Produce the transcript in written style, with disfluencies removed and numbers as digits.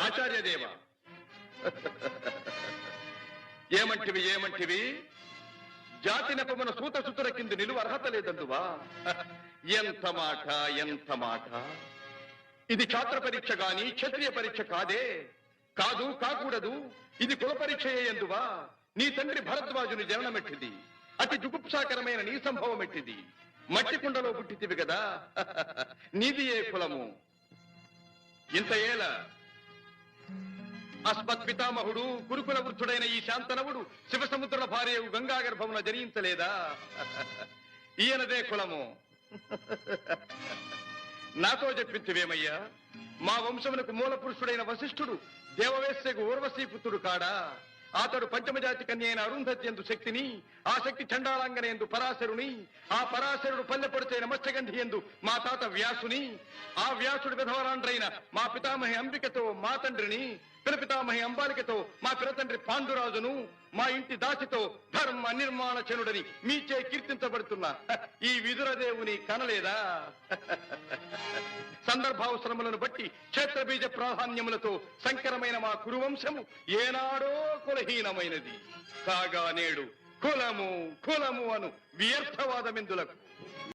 ఆచార్యదేవ ఏమంటివి జాతి నెపమున సూత సుతుల కింద నిలువ అర్హత లేదందువా? ఎంత మాట! ఇది ఛాత్ర పరీక్ష గాని క్షత్రియ పరీక్ష కాదే. కాకూడదు. ఇది కుల పరీక్షయే ఎందువా? నీ తండ్రి భరద్వాజుని జననమెట్టిది. అతి జుగుప్సాకరమైన నీ సంభవం ఎట్టిది. మట్టి కుండలో పుట్టితివి కదా. నీది ఏ కులము? ఇంత ఏల అస్మత్ పితామహుడు గురుకుల వృద్ధుడైన ఈ శాంతనవుడు శివసముద్రుల భార్యవు గంగా గర్భమున జనించలేదా? ఈయనదే కులము. నాతో చెప్పించువేమయ్యా? మా వంశమునకు మూల పురుషుడైన వశిష్ఠుడు దేవవేశ్యకు ఊర్వశీపుత్రుడు కాడా? అతడు పంచమజాతి కన్య అయిన అరుంధతి ఎందు శక్తిని, ఆ శక్తి చండాలాంగన ఎందు పరాశరుని, ఆ పరాశరుడు పల్లెపొడిచైన మత్స్యగంధి ఎందు మా తాత వ్యాసుని, ఆ వ్యాసుడు విధవరాండ్రైన మా పితామహి అంబికతో మా తండ్రిని, పితామహి అంబాలికతో మా పిరతండ్రి పాండురాజును, మా ఇంటి దాసితో ధర్మ నిర్మాణ చనుడని మీచే కీర్తించబడుతున్న ఈ విదురదేవుని కనలేదా? సందర్భావసరములను బట్టి క్షేత్రబీజ ప్రాధాన్యములతో సంకరమైన మా కురువంశము ఏనాడో కులహీనమైనది కాగా నేడు కులము అను వ్యర్థవాదమిందులకు